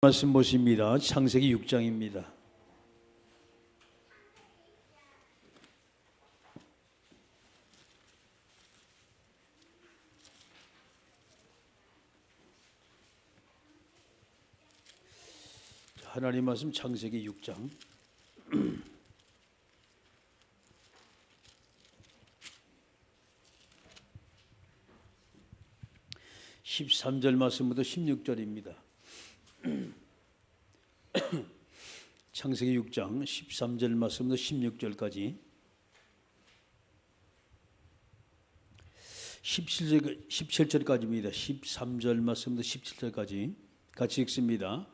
말씀 보십니다. 창세기 6장입니다. 하나님 말씀 창세기 6장 13절 말씀부터 16절입니다. 창세기 6장 13절 말씀부터 16절까지 17절까지입니다. 13절 말씀부터 17절까지 같이 읽습니다.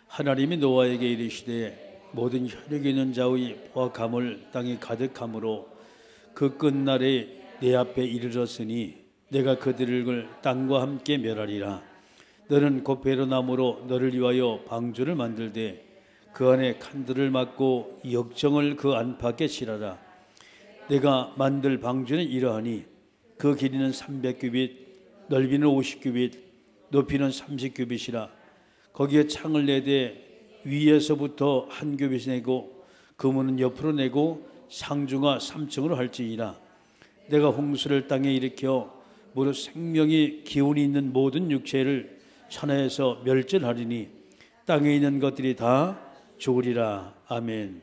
하나님이 노아에게 이르시되 모든 혈육 있는 자의 포악함을 땅에 가득함으로 그 끝날에 내 앞에 이르렀으니 내가 그들을 땅과 함께 멸하리라. 너는 곧 베로나무로 너를 위하여 방주를 만들되 그 안에 칸들을 막고 역정을 그 안팎에 칠하라. 내가 만들 방주는 이러하니 그 길이는 300규빗, 넓이는 50규빗, 높이는 30규빗이라. 거기에 창을 내되 위에서부터 한 규빗 내고 그 문은 옆으로 내고 상중하 3층으로 할지니라. 내가 홍수를 땅에 일으켜 무릇 생명이 기운이 있는 모든 육체를 천하에서 멸절하리니 땅에 있는 것들이 다 죽으리라. 아멘.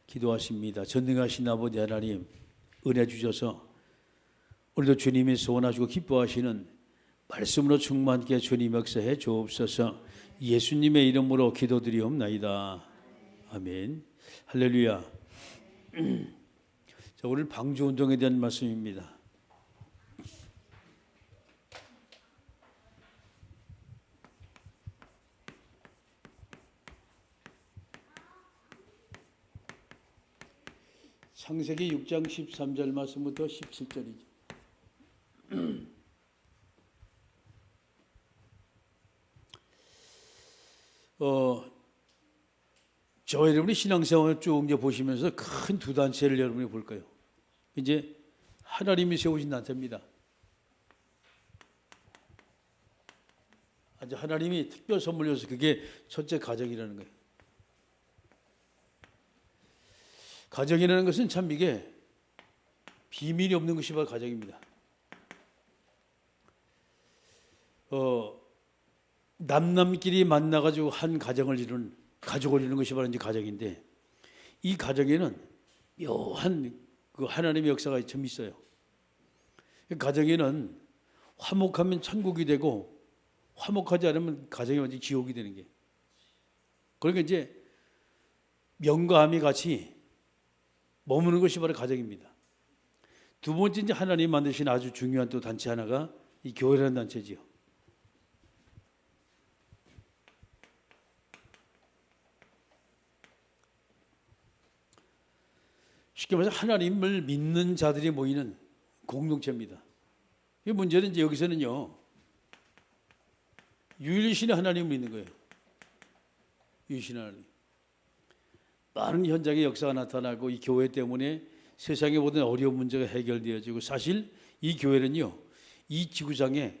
기도하십니다. 전능하신 아버지 하나님, 은혜 주셔서 오늘도 주님이 소원하시고 기뻐하시는 말씀으로 충만케 주님 역사해 주옵소서. 예수님의 이름으로 기도드리옵나이다. 아멘. 할렐루야. 자, 오늘 방주운동에 대한 말씀입니다. 창세기 6장 13절 말씀부터 17절이죠. 저 여러분이 신앙생활을 쭉 이제 보시면서 큰 두 단체를 여러분이 볼 거예요. 이제 하나님이 세우신 단체입니다. 아주 하나님이 특별 선물 줘서 그게 첫째 가정이라는 거예요. 가정이라는 것은 참 이게 비밀이 없는 것이 바로 가정입니다. 남남끼리 만나가지고 한 가정을 이루는, 가족을 이루는 것이 바로 이제 가정인데, 이 가정에는 묘한 그 하나님의 역사가 참 있어요. 가정에는 화목하면 천국이 되고 화목하지 않으면 가정이 완전히 지옥이 되는 게. 그러니까 이제 명과 함이 같이 머무는 것이 바로 가정입니다. 두 번째 이제 하나님 만드신 아주 중요한 또 단체 하나가 이 교회라는 단체지요. 쉽게 말해서 하나님을 믿는 자들이 모이는 공동체입니다. 이 문제는 이제 여기서는요, 유일신 하나님을 믿는 거예요. 유일신 하나님. 많은 현장의 역사가 나타나고 이 교회 때문에 세상의 모든 어려운 문제가 해결되어지고, 사실 이 교회는요, 이 지구상에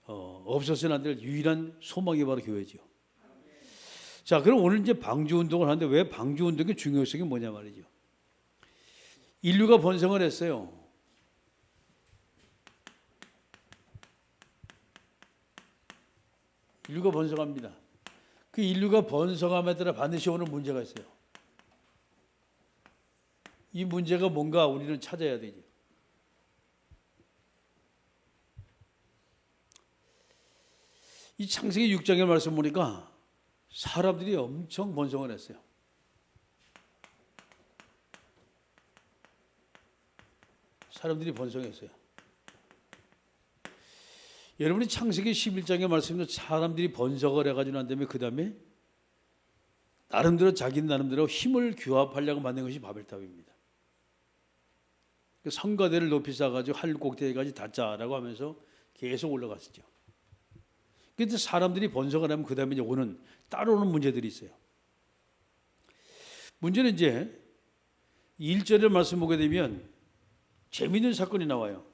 없어서는 안 될 유일한 소망이 바로 교회죠. 자, 그럼 오늘 이제 방주운동을 하는데 왜 방주운동의 중요성이 뭐냐 말이죠. 인류가 번성을 했어요. 인류가 번성합니다. 그 인류가 번성함에 따라 반드시 오는 문제가 있어요. 이 문제가 뭔가 우리는 찾아야 되죠. 이 창세기 6장의 말씀 보니까 사람들이 엄청 번성을 했어요. 사람들이 번성했어요. 여러분이 창세기 11장의 말씀도 사람들이 번성을 해가지고 난 다음에 그 다음에 나름대로 자기는 나름대로 힘을 규합하려고 만든 것이 바벨탑입니다. 성가대를 높이 쌓아가지고 하늘 꼭대기까지 닿자라고 하면서 계속 올라갔었죠. 그런데 사람들이 번성을 하면 그 다음에 이제 따라오는 문제들이 있어요. 문제는 이제 1절의 말씀 보게 되면 재미있는 사건이 나와요.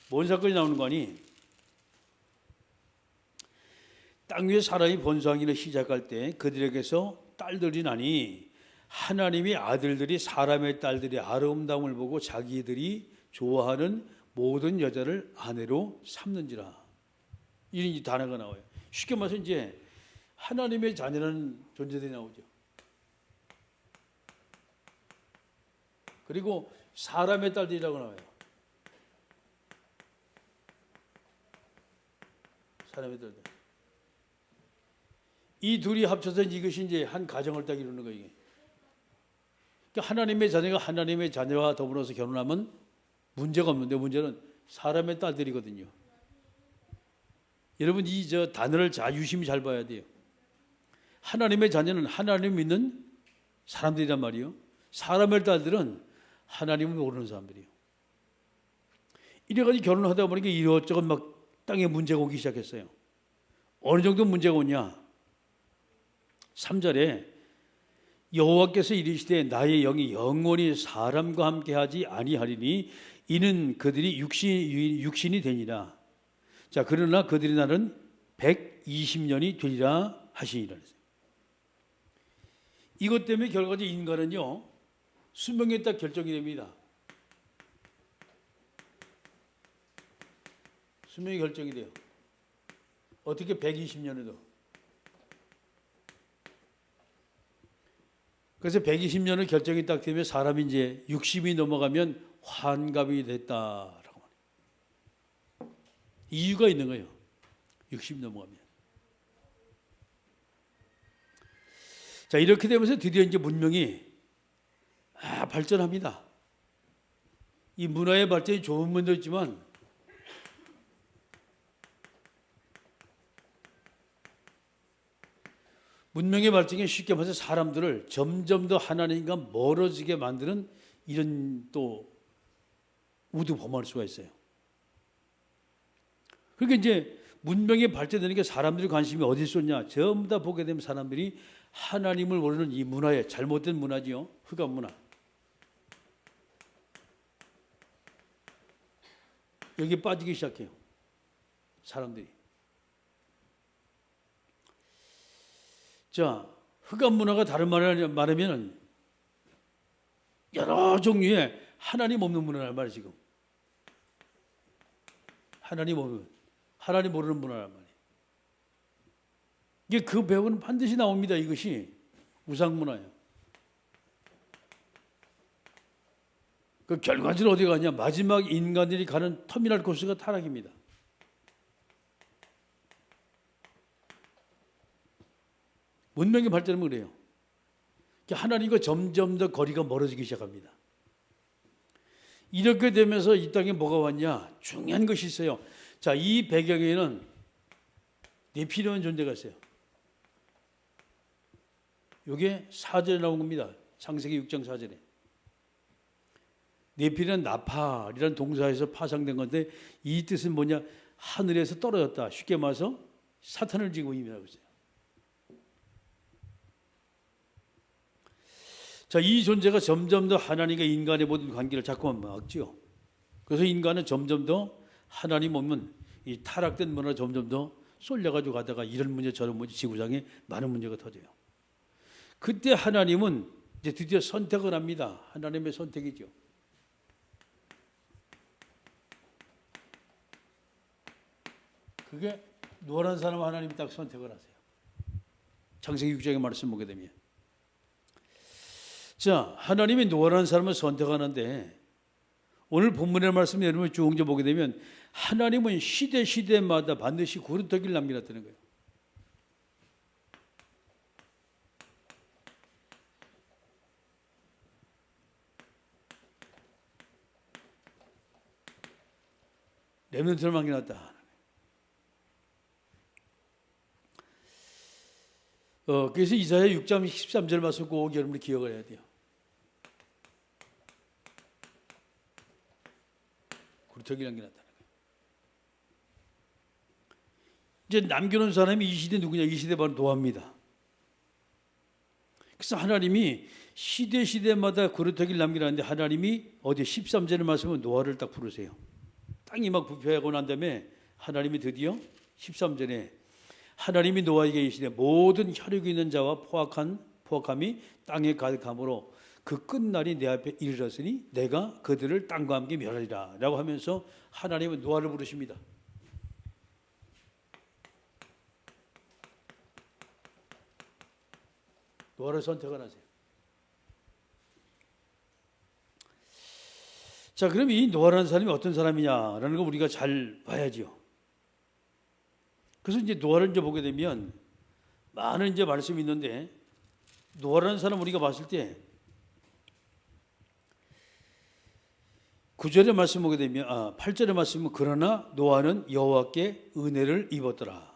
뭔 사건이 나오는 거 아니? 땅 위에 사람이 번성하기를 시작할 때 그들에게서 딸들이 나니 하나님의 아들들이 사람의 딸들의 아름다움을 보고 자기들이 좋아하는 모든 여자를 아내로 삼는지라. 이런 단어가 나와요. 쉽게 말해서 이제 하나님의 자녀라는 존재들이 나오죠. 그리고 사람의 딸들이라고 나와요. 사람의 딸들. 이 둘이 합쳐서 이것이 이제 한 가정을 딱 이루는 거예요. 그러니까 하나님의 자녀가 하나님의 자녀와 더불어서 결혼하면 문제가 없는데 문제는 사람의 딸들이거든요. 여러분 이 단어를 유심히 잘 봐야 돼요. 하나님의 자녀는 하나님 믿는 사람들이란 말이에요. 사람의 딸들은 하나님을 모르는 사람들이에요. 이래가지고 결혼하다 보니까 이것저것 막 땅에 문제가 오기 시작했어요. 어느 정도 문제가 오냐? 3절에 여호와께서 이르시되 나의 영이 영원히 사람과 함께하지 아니하리니 이는 그들이 육신이 되니라. 자, 그러나 그들의 날은 120년이 되리라 하시니라. 이것 때문에 결과적으로 인간은요 수명에 딱 결정이 됩니다. 수명이 결정이 돼요. 어떻게 120년에도. 그래서 120년을 결정이 딱 되면 사람이 이제 60이 넘어가면 환갑이 됐다라고 말해요. 이유가 있는 거예요. 60 넘어가면. 자, 이렇게 되면서 드디어 이제 문명이 발전합니다. 이 문화의 발전이 좋은 면도 있지만 문명의 발전이 쉽게 말해서 사람들을 점점 더 하나님과 멀어지게 만드는 이런 또 우두 범할 수가 있어요. 그러니까 이제 문명이 발전되는 게 사람들의 관심이 어디 있었냐? 전부 다 보게 되면 사람들이 하나님을 모르는 이 문화에 잘못된 문화지요. 흑암 문화. 여기 빠지기 시작해요. 사람들이. 자, 흑암 문화가 다른 말을 말하면 여러 종류의 하나님 없는 문화란 말이에요, 지금. 하나님 모르는 문화란 말이에요. 이게 그 배우는 반드시 나옵니다. 이것이 우상 문화예요. 그 결과적으로 어디 가냐? 마지막 인간들이 가는 터미널 코스가 타락입니다. 문명의 발전은 그래요. 하나님과 점점 더 거리가 멀어지기 시작합니다. 이렇게 되면서 이 땅에 뭐가 왔냐? 중요한 것이 있어요. 자, 이 배경에는 네피림이라는 존재가 있어요. 이게 4절에 나온 겁니다. 창세기 6장 4절에. 네피림은 나팔이라는 동사에서 파생된 건데 이 뜻은 뭐냐? 하늘에서 떨어졌다. 쉽게 말해서 사탄을 지고 의미하고 있어요. 자, 이 존재가 점점 더 하나님과 인간의 모든 관계를 자꾸만 막지요. 그래서 인간은 점점 더 하나님 없는 이 타락된 문화를 점점 더 쏠려가지고 가다가 이런 문제 저런 문제 지구상에 많은 문제가 터져요. 그때 하나님은 이제 드디어 선택을 합니다. 하나님의 선택이죠. 그게 노란 사람 하나님이 딱 선택을 하세요. 창세기 6장의 말씀 보게 되면. 자, 하나님이 노란 사람을 선택하는데 오늘 본문의 말씀 여러분 쭉 보게 되면 하나님은 시대마다 반드시 구름터기를 남기놨다는 거예요. 렘넌트를 남겨놨다. 그래서 이사야 6장 13절 말씀 꼭 여러분이 기억을 해야 돼요. 구름터기를 남겨놨다는 거예요. 이제 남겨놓은 사람이 이 시대 누구냐? 이 시대 바로 노아입니다. 그래서 하나님이 시대마다 구름터기를 남겨놨는데 하나님이 어디 13절의 말씀은 노아를 딱 부르세요. 땅이 막 부패하고 난 다음에 하나님이 드디어 13절에 하나님이 노아에게 이르시되 모든 혈육이 있는 자와 포악함이 땅에 가득함으로 그 끝날이 내 앞에 이르렀으니 내가 그들을 땅과 함께 멸하리라 라고 하면서 하나님은 노아를 부르십니다. 노아를 선택을 하세요. 자, 그럼 이 노아라는 사람이 어떤 사람이냐라는 걸 우리가 잘 봐야지요. 그래서 이제 노아를 이제 보게 되면 많은 이제 말씀이 있는데 노아라는 사람 우리가 봤을 때 9절의 말씀 보게 되면 8절의 말씀은 그러나 노아는 여호와께 은혜를 입었더라.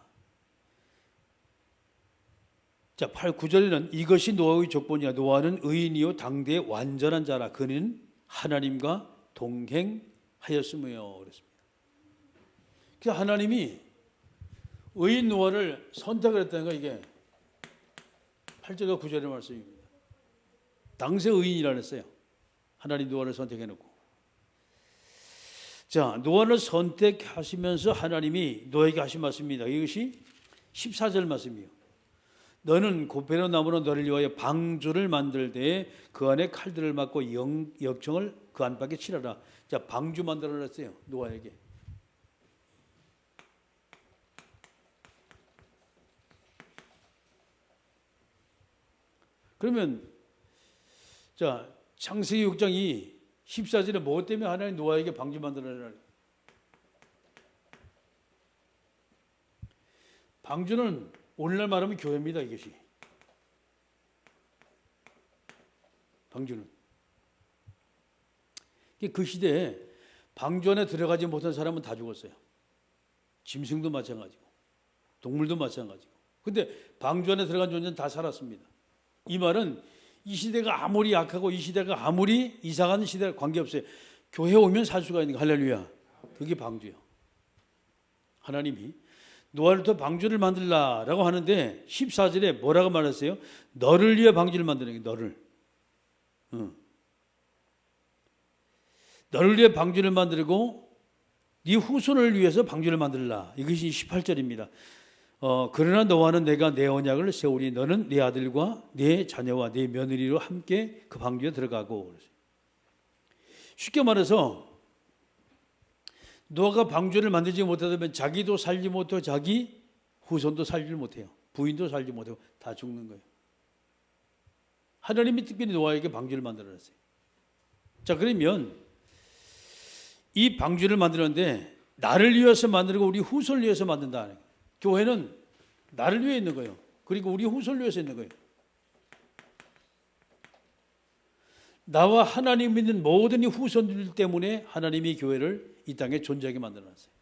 자, 9절에는 이것이 노아의 족보니라. 노아는 의인이요 당대의 완전한 자라. 그는 하나님과 동행하였으며 그랬습니다. 그래서 하나님이 의인 노아를 선택을 했다는 거 이게 8절과 9절의 말씀입니다. 당시 의인이라 했어요. 하나님 노아를 선택해놓고. 자, 노아를 선택하시면서 하나님이 노아에게 하신 말씀입니다. 이것이 14절 말씀이에요. 너는 고페로 나무로 너를 위하여 방주를 만들 때에 그 안에 칼들을 막고 역청을 그 안팎에 칠하라. 자, 방주 만들어놨어요. 노아에게. 그러면 자, 창세기 6장 14절에 뭐 때문에 하나님 노아에게 방주 만들어라. 방주는 오늘날 말하면 교회입니다. 이것이. 방주는. 그 시대에 방주 안에 들어가지 못한 사람은 다 죽었어요. 짐승도 마찬가지고 동물도 마찬가지고. 근데 방주 안에 들어간 존재는 다 살았습니다. 이 말은 이 시대가 아무리 약하고 이 시대가 아무리 이상한 시대와 관계없어요. 교회 오면 살 수가 있는 거. 할렐루야. 그게 방주예요. 하나님이 노아를 더 방주를 만들라라고 하는데 14절에 뭐라고 말했어요? 너를 위해 방주를 만드는 게 너를. 너를 위해 방주를 만들고 네 후손을 위해서 방주를 만들라. 이것이 18절입니다. 그러나 너와는 내가 내 언약을 세우니 너는 네 아들과 네 자녀와 네 며느리로 함께 그 방주에 들어가고. 쉽게 말해서 노아가 방주를 만들지 못하면 자기도 살지 못하고 자기 후손도 살지 못해요. 부인도 살지 못하고 다 죽는 거예요. 하나님이 특별히 노아에게 방주를 만들어놨어요. 자, 그러면 이 방주를 만드는데 나를 위해서 만들고 우리 후손을 위해서 만든다. 교회는 나를 위해 있는 거예요. 그리고 우리 후손을 위해서 있는 거예요. 나와 하나님 믿는 모든 이 후손들 때문에 하나님이 교회를 이 땅에 존재하게 만들어놨어요.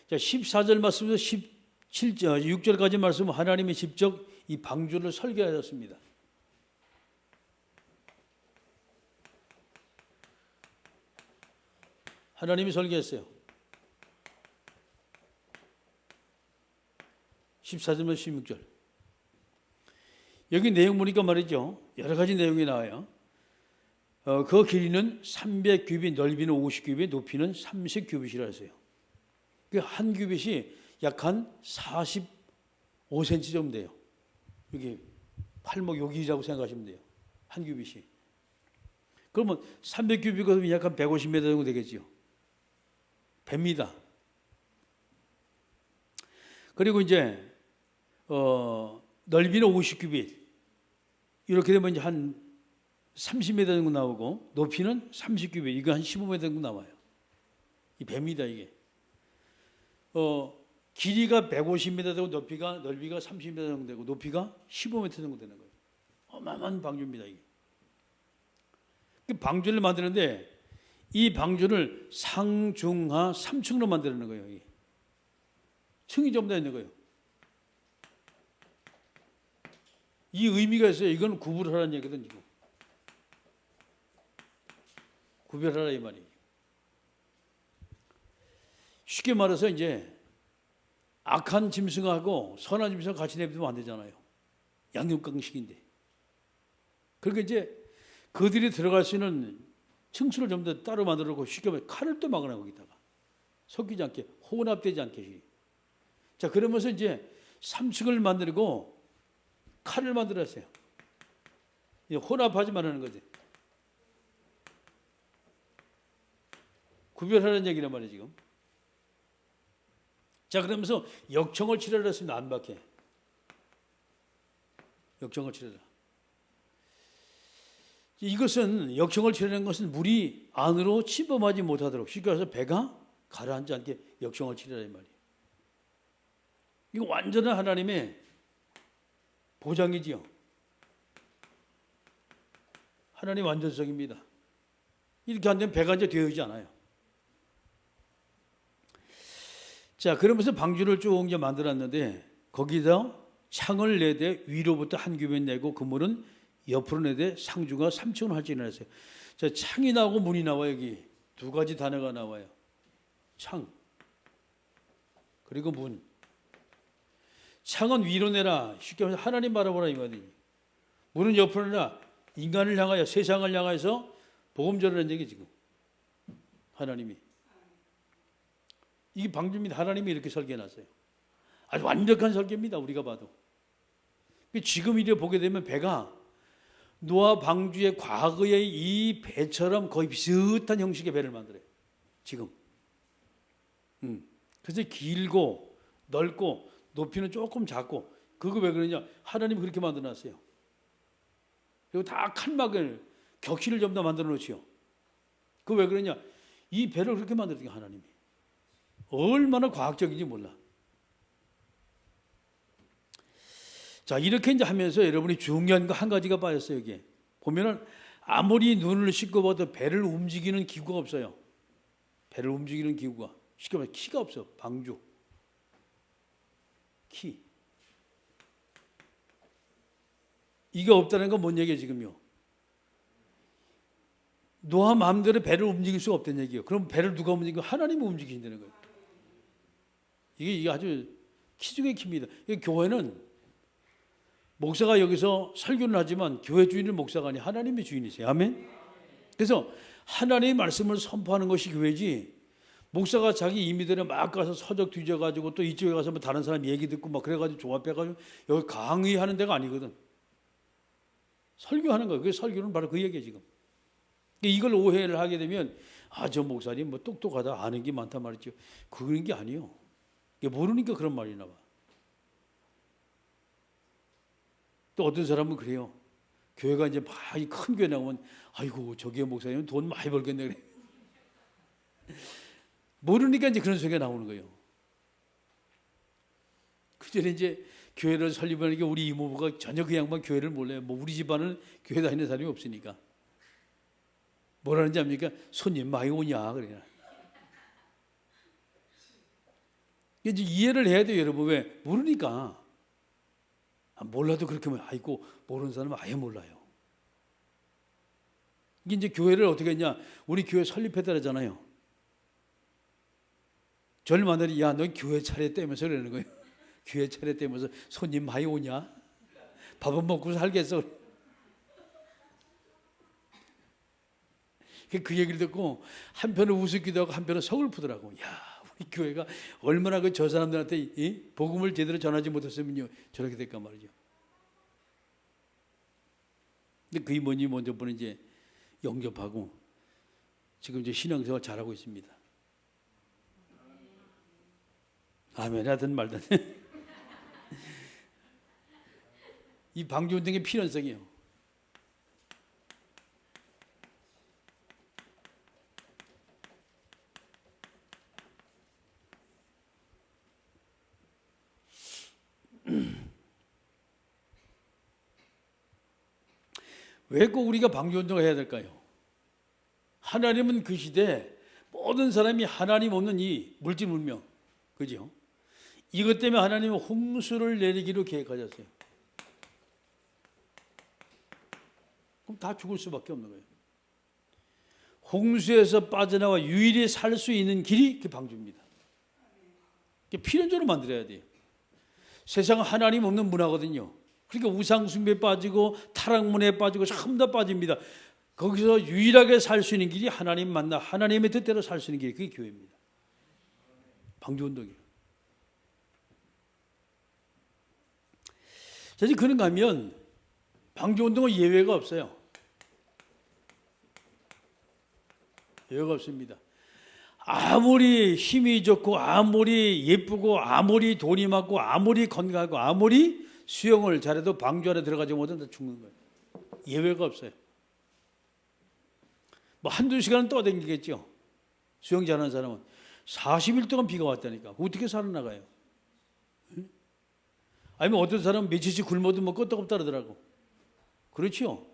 자, 14절 말씀에서 17절, 6절까지 말씀은 하나님이 직접 이 방주를 설계하셨습니다. 하나님이 설계했어요. 14절부터 16절. 여기 내용 보니까 말이죠. 여러 가지 내용이 나와요. 그 길이는 300규빗, 넓이는 50규빗, 높이는 30규빗이라 했어요. 한 규빗이 약 한 45cm 정도 돼요. 여기 팔목 여기라고 생각하시면 돼요. 한 규빗이. 그러면 300규빗이면 약 한 150m 정도 되겠죠. 뱀니다. 그리고 이제 넓이는 50규빗. 이렇게 되면 이제 한 30m 정도 나오고 높이는 30규빗. 이거 한 15m 정도 나와요. 이 뱀이다 이게. 길이가 150m 되고 넓이가 30m 정도 되고 높이가 15m 정도 되는 거예요. 어마어마한 방주입니다 이게. 방주를 만드는데 이 방주를 상중하 3층으로 만드는 거예요. 이게. 층이 전부 다 있는 거예요. 이 의미가 있어요. 이건 구분하라는 얘기거든요. 구별하라 이 말이에요. 쉽게 말해서 이제 악한 짐승하고 선한 짐승 같이 내비두면 안 되잖아요. 양육강식인데. 그러니까 이제 그들이 들어갈 수 있는 층수를 좀 더 따로 만들어놓고 쉽게 말해 칼을 또 막아놔 거기다가. 섞이지 않게, 혼합되지 않게. 자, 그러면서 이제 삼층을 만들고 칼을 만들었어요. 혼합하지 말라는 거지. 구별하는 얘기란 말이에요, 지금. 자, 그러면서 역청을 치르라 했습니다. 안 받게. 역청을 치르라. 이것은 역청을 치르는 것은 물이 안으로 침범하지 못하도록, 쉽게 말해서 배가 가라앉지 않게 역청을 치르라 이 말이에요. 이거 완전한 하나님의 보장이지요. 하나님 완전성입니다. 이렇게 안 되면 배가 이제 되어지지 않아요. 자, 그러면서 방주를 쭉 이제 만들었는데 거기다 창을 4대 위로부터 한 규변 내고 그물은 옆으로 내대 상주가 3층을 할지는 했어요. 자, 창이 나오고 문이 나와. 여기 두 가지 단어가 나와요. 창 그리고 문. 창은 위로 내라. 쉽게 말해서 하나님 바라보라 이 말이에요. 문은 옆으로 내라. 인간을 향하여, 세상을 향해서 복음 전하는 얘기 지금. 하나님이. 이게 방주입니다. 하나님이 이렇게 설계해놨어요. 아주 완벽한 설계입니다. 우리가 봐도. 지금 이래 보게 되면 배가 노아 방주의 과거의 이 배처럼 거의 비슷한 형식의 배를 만들어요. 지금. 그래서 길고 넓고 높이는 조금 작고. 그거 왜 그러냐? 하나님이 그렇게 만들어놨어요. 그리고 다 칸막을 격실을 좀 더 만들어 놓지요. 그거 왜 그러냐? 이 배를 그렇게 만들었어요. 하나님이. 얼마나 과학적인지 몰라. 자, 이렇게 이제 하면서 여러분이 중요한 거 한 가지가 빠졌어요. 여기에 보면은 아무리 눈을 씻고 봐도 배를 움직이는 기구가 없어요. 배를 움직이는 기구가. 쉽게 말해 키가 없어. 방주 키. 이게 없다는 건 뭔 얘기예요 지금요? 노아 마음대로 배를 움직일 수가 없다는 얘기예요. 그럼 배를 누가 움직이고? 하나님이 움직이신다는 거예요. 이게 아주 키 중의 키입니다. 교회는 목사가 여기서 설교는 하지만 교회 주인은 목사가 아니라 하나님의 주인이세요. 아멘. 그래서 하나님의 말씀을 선포하는 것이 교회지, 목사가 자기 임의대로 막 가서 서적 뒤져가지고 또 이쪽에 가서 뭐 다른 사람 얘기 듣고 막 그래가지고 조합해가지고 여기 강의하는 데가 아니거든. 설교하는 거예요. 그 설교는 바로 그 얘기예요 지금. 이걸 오해를 하게 되면 저 목사님 뭐 똑똑하다, 아는 게 많다 말이죠. 그런 게 아니에요. 모르니까 그런 말이 나와. 또 어떤 사람은 그래요. 교회가 이제 많이 큰 교회 나오면 아이고 저기 목사님 돈 많이 벌겠네 그래. 모르니까 이제 그런 소리가 나오는 거예요. 그 전에 이제 교회를 설립하는 게 우리 이모부가 전혀 그 양반 교회를 몰라요. 뭐 우리 집안은 교회 다니는 사람이 없으니까. 뭐라는지 압니까? 손님 많이 오냐 그래요. 이제 이해를 해야 돼요, 여러분. 왜? 모르니까. 몰라도 그렇게 하면 아이고 모르는 사람은 아예 몰라요. 이게 이제 교회를 어떻게 했냐? 우리 교회 설립했다잖아요. 저를 만나니 야, 너 교회 차례때면서 그러는 거예요. 교회 차례때면서 손님 많이 오냐? 밥은 먹고 살겠어. 그 얘기를 듣고 한편은 우습기도 하고 한편은 서글프더라고. 야, 우리 교회가 얼마나 저 사람들한테 복음을 제대로 전하지 못했으면요 저렇게 될까 말이죠. 근데 그 이모님 먼저 분은 이제 영접하고 지금 이제 신앙생활 잘하고 있습니다. 아멘 하든 말든. 이 방주운동의 필연성이에요. 왜 꼭 우리가 방주운동을 해야 될까요? 하나님은 그 시대에 모든 사람이 하나님 없는 이 물질 문명, 그죠? 이것 때문에 하나님은 홍수를 내리기로 계획하셨어요. 그럼 다 죽을 수밖에 없는 거예요. 홍수에서 빠져나와 유일히 살 수 있는 길이 그 방주입니다. 필연적으로 만들어야 돼요. 세상은 하나님 없는 문화거든요. 그러니까 우상숭배에 빠지고 타락문에 빠지고 전부 다 빠집니다. 거기서 유일하게 살 수 있는 길이 하나님 만나 하나님의 뜻대로 살 수 있는 길이 그게 교회입니다. 방주운동이에요. 사실 그런가 하면 방주운동은 예외가 없어요. 예외가 없습니다. 아무리 힘이 좋고 아무리 예쁘고 아무리 돈이 많고 아무리 건강하고 아무리 수영을 잘해도 방주 안에 들어가지 못하면 다 죽는 거예요. 예외가 없어요. 뭐 한두 시간은 떠다니겠죠. 수영 잘하는 사람은 40일 동안 비가 왔다니까. 어떻게 살아나가요? 아니면 어떤 사람은 며칠씩 굶어도 뭐 끄떡없다 그러더라고. 그렇죠.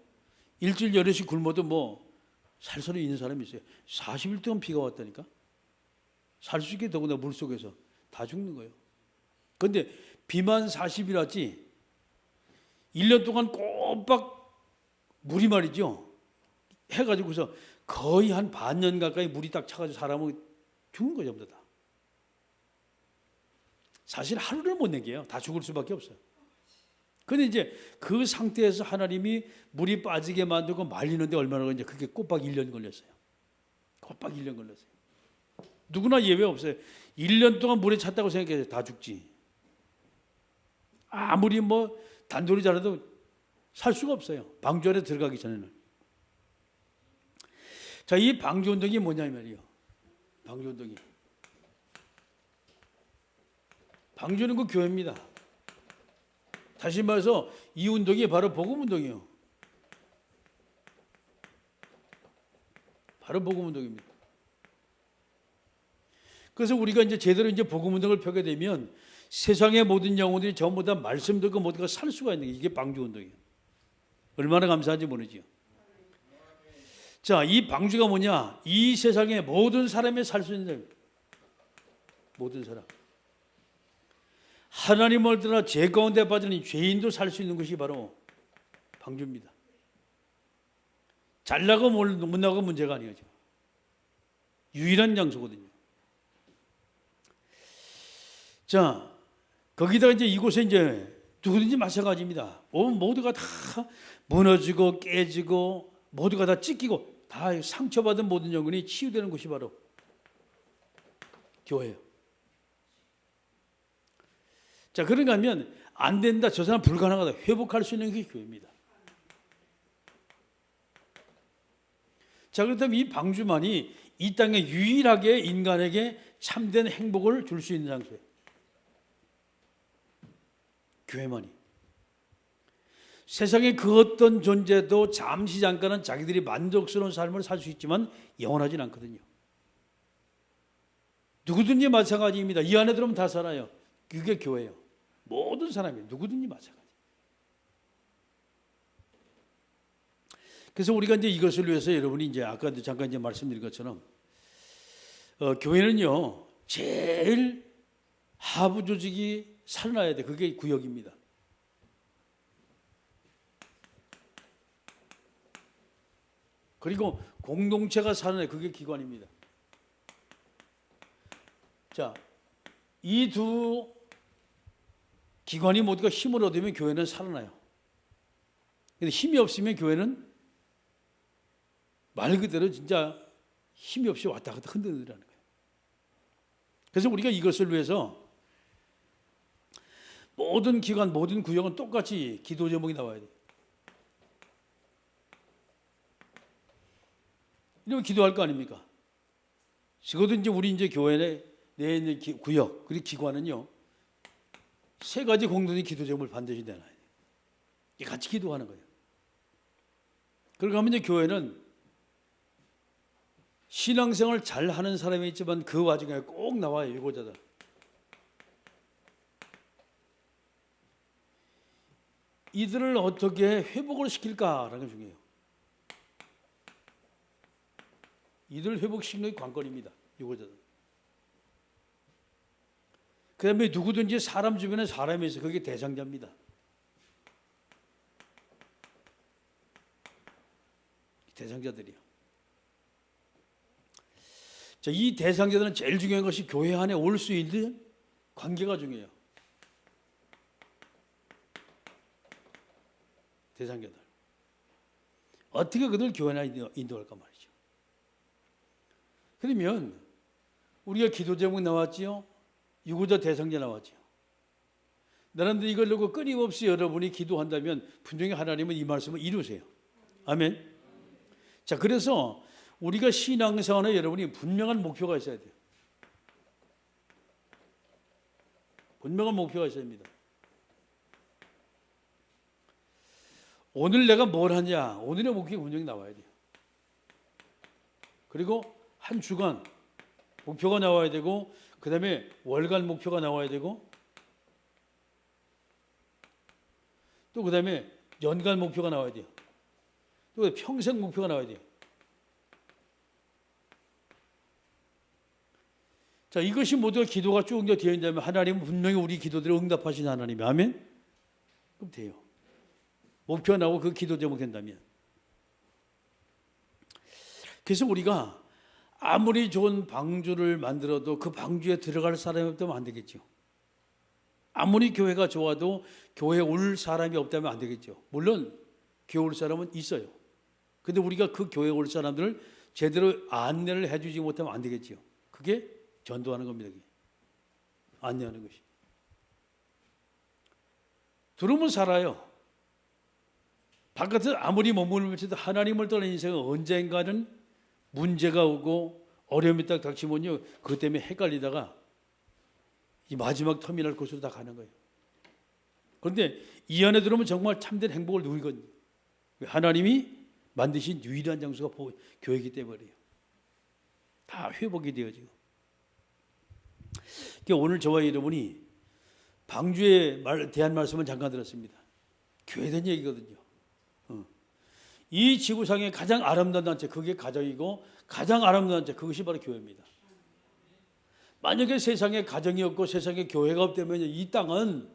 일주일 열흘씩 굶어도 뭐 살 수는 있는 사람이 있어요. 40일 동안 비가 왔다니까. 살 수 있게 더구나 물속에서 다 죽는 거예요. 그런데 비만 40일 왔지 1년 동안 꼬박 물이 말이죠. 해가지고서 거의 한 반년 가까이 물이 딱 차가지고 사람은 죽는 거죠. 전부 다. 사실 하루를 못 내게요. 다 죽을 수밖에 없어요. 근데 이제 그 상태에서 하나님이 물이 빠지게 만들고 말리는데 얼마나 걸렸냐. 그게 꼬박 1년 걸렸어요. 꼬박 1년 걸렸어요. 누구나 예외 없어요. 1년 동안 물에 찼다고 생각해서 다 죽지. 아무리 뭐 단돌이 잘해도 살 수가 없어요. 방주 안에 들어가기 전에는. 자, 이 방주운동이 뭐냐 이 말이에요. 방주운동이. 방주는 그 교회입니다. 다시 말해서 이 운동이 바로 복음운동이에요. 바로 복음운동입니다. 그래서 우리가 이제 제대로 이제 복음운동을 펴게 되면 세상의 모든 영혼들이 전부 다 말씀 듣고 모두가 살 수가 있는 게 이게 방주운동이에요. 얼마나 감사한지 모르지요. 자, 이 방주가 뭐냐? 이 세상의 모든 사람이 살 수 있는 모든 사람. 하나님을 떠나 죄 가운데 빠진 죄인도 살 수 있는 것이 바로 방주입니다. 잘나고 못나고 문제가 아니죠. 유일한 장소거든요. 자, 거기다가 이제 이곳에 이제 누구든지 마찬가지입니다. 모두가 다 무너지고 깨지고 모두가 다 찢기고 다 상처받은 모든 영혼이 치유되는 곳이 바로 교회예요. 자, 그런가 하면 안 된다, 저 사람 불가능하다, 회복할 수 있는 게 교회입니다. 자, 그렇다면 이 방주만이 이 땅에 유일하게 인간에게 참된 행복을 줄 수 있는 장소예요. 교회만이. 세상의 그 어떤 존재도 잠시 잠깐은 자기들이 만족스러운 삶을 살 수 있지만 영원하진 않거든요. 누구든지 마찬가지입니다. 이 안에 들어오면 다 살아요. 그게 교회예요. 모든 사람이 누구든지 마찬가지. 그래서 우리가 이제 이것을 위해서 여러분이 이제 아까도 잠깐 이제 말씀드린 것처럼 교회는요 제일 하부 조직이 살아나야 돼. 그게 구역입니다. 그리고 공동체가 살아나야 그게 기관입니다. 자, 이 두 기관이 모두가 힘을 얻으면 교회는 살아나요. 근데 힘이 없으면 교회는 말 그대로 진짜 힘이 없이 왔다 갔다 흔들리라는 거예요. 그래서 우리가 이것을 위해서 모든 기관, 모든 구역은 똑같이 기도 제목이 나와야 돼요. 이러면 기도할 거 아닙니까? 적어도 이제 우리 이제 교회 내에 있는 구역, 그리고 기관은요, 세 가지 공동의 기도 제목을 반드시 내놔야 돼요. 같이 기도하는 거예요. 그러고 하면 이제 교회는 신앙생활 잘 하는 사람이 있지만 그 와중에 꼭 나와요, 유고자들. 이들을 어떻게 회복을 시킬까라는 게 중요해요. 이들을 회복시키는 게 관건입니다, 유고자들. 그 다음에 누구든지 사람 주변에 사람이 있어요. 그게 대상자입니다. 대상자들이요. 자, 이 대상자들은 제일 중요한 것이 교회 안에 올 수 있는 관계가 중요해요. 대상자들. 어떻게 그들 교회 안에 인도할까 말이죠. 그러면 우리가 기도 제목 나왔지요. 유고자 대상자 나왔죠. 나름대로 이걸 놓고 끊임없이 여러분이 기도한다면 분명히 하나님은 이 말씀을 이루세요. 아멘. 자, 그래서 우리가 신앙생활에 여러분이 분명한 목표가 있어야 돼요. 분명한 목표가 있어야 합니다. 오늘 내가 뭘 하냐, 오늘의 목표가 분명히 나와야 돼요. 그리고 한 주간 목표가 나와야 되고, 그 다음에 월간 목표가 나와야 되고, 또 그 다음에 연간 목표가 나와야 돼요. 또 평생 목표가 나와야 돼요. 자, 이것이 모두가 기도가 쭉 되어 있다면 하나님은 분명히 우리 기도들을 응답하시는 하나님이. 아멘? 그럼 돼요. 목표가 나오고 그 기도 제목이 된다면. 그래서 우리가 아무리 좋은 방주를 만들어도 그 방주에 들어갈 사람이 없다면 안 되겠죠. 아무리 교회가 좋아도 교회에 올 사람이 없다면 안 되겠죠. 물론 교회 올 사람은 있어요. 근데 우리가 그 교회에 올 사람들을 제대로 안내를 해주지 못하면 안 되겠죠. 그게 전도하는 겁니다. 그게. 안내하는 것이. 들으면 살아요. 바깥에 아무리 머물면서도 하나님을 떠난 인생은 언젠가는 문제가 오고 어려움이 딱 닥치면요, 그것 때문에 헷갈리다가 이 마지막 터미널 곳으로 다 가는 거예요. 그런데 이 안에 들어오면 정말 참된 행복을 누리거든요. 하나님이 만드신 유일한 장소가 교회이기 때문이에요. 다 회복이 되어지고. 오늘 저와 여러분이 방주에 대한 말씀을 잠깐 들었습니다. 교회에 대한 얘기거든요. 이 지구상의 가장 아름다운 단체, 그게 가정이고 가장 아름다운 단체, 그것이 바로 교회입니다. 만약에 세상에 가정이 없고 세상에 교회가 없다면 이 땅은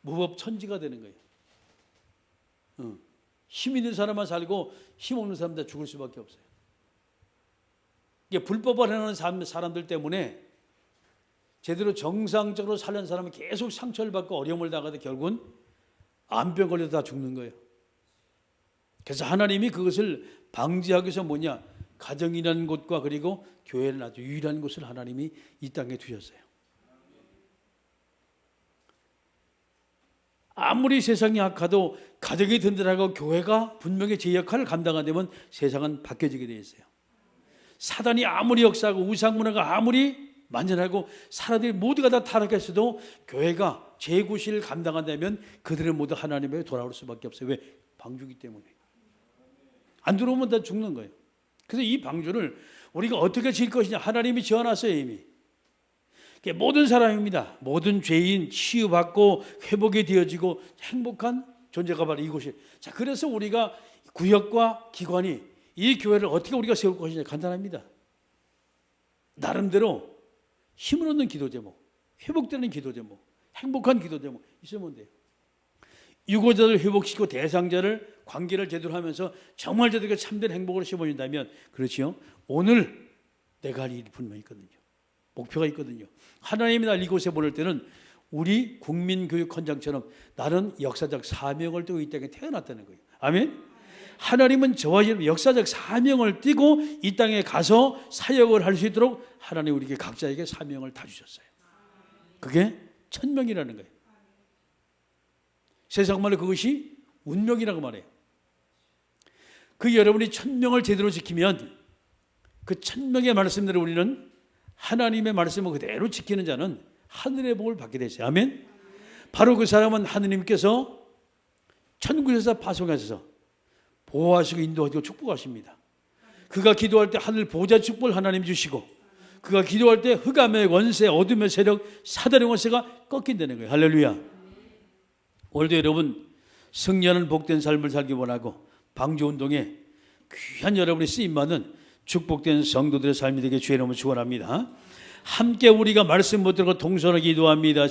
무법천지가 되는 거예요. 힘 있는 사람만 살고 힘 없는 사람은 다 죽을 수밖에 없어요. 이게 불법을 하는 사람들 때문에 제대로 정상적으로 살려는 사람은 계속 상처를 받고 어려움을 당하다 결국은 암병 걸려서 다 죽는 거예요. 그래서 하나님이 그것을 방지하기 위해서 뭐냐? 가정이라는 곳과 그리고 교회는 아주 유일한 곳을 하나님이 이 땅에 두셨어요. 아무리 세상이 악하도 가정이 든든하고 교회가 분명히 제 역할을 감당한다면 세상은 바뀌어지게 되어 있어요. 사단이 아무리 역사하고 우상문화가 아무리 만연하고 사람들이 모두가 다 타락했어도 교회가 제구실을 감당한다면 그들은 모두 하나님에게 돌아올 수밖에 없어요. 왜? 방주기 때문에. 안 들어오면 다 죽는 거예요. 그래서 이 방주를 우리가 어떻게 지을 것이냐, 하나님이 지어놨어요. 이미. 모든 사람입니다. 모든 죄인 치유받고 회복이 되어지고 행복한 존재가 바로 이곳이에요. 자, 그래서 우리가 구역과 기관이 이 교회를 어떻게 우리가 세울 것이냐, 간단합니다. 나름대로 힘을 얻는 기도 제목, 회복되는 기도 제목, 행복한 기도 제목 있으면 돼요. 유고자를 회복시키고 대상자를 관계를 제대로 하면서 정말 저들에게 참된 행복을 심어준다면, 그렇지요. 오늘 내가 할 일이 분명히 있거든요. 목표가 있거든요. 하나님이 날 이곳에 보낼 때는 우리 국민교육헌장처럼 나는 역사적 사명을 띠고 이 땅에 태어났다는 거예요. 아멘. 하나님은 저와 여러분 역사적 사명을 띠고 이 땅에 가서 사역을 할 수 있도록 하나님 우리에게 각자에게 사명을 다 주셨어요. 그게 천명이라는 거예요. 세상 말로 그것이 운명이라고 말해요. 그 여러분이 천명을 제대로 지키면 그 천명의 말씀대로 우리는 하나님의 말씀을 그대로 지키는 자는 하늘의 복을 받게 되세요. 아멘. 바로 그 사람은 하느님께서 천국에서 파송하셔서 보호하시고 인도하시고 축복하십니다. 그가 기도할 때 하늘 보좌 축복을 하나님 주시고, 그가 기도할 때 흑암의 원세, 어둠의 세력, 사단의 원세가 꺾인다는 거예요. 할렐루야. 오늘도 여러분 승리하는 복된 삶을 살기 원하고 방주운동에 귀한 여러분이 쓰임받는 축복된 성도들의 삶이 되게 주의 이름으로 축원합니다. 함께 우리가 말씀 붙들고 동서로 기도합니다.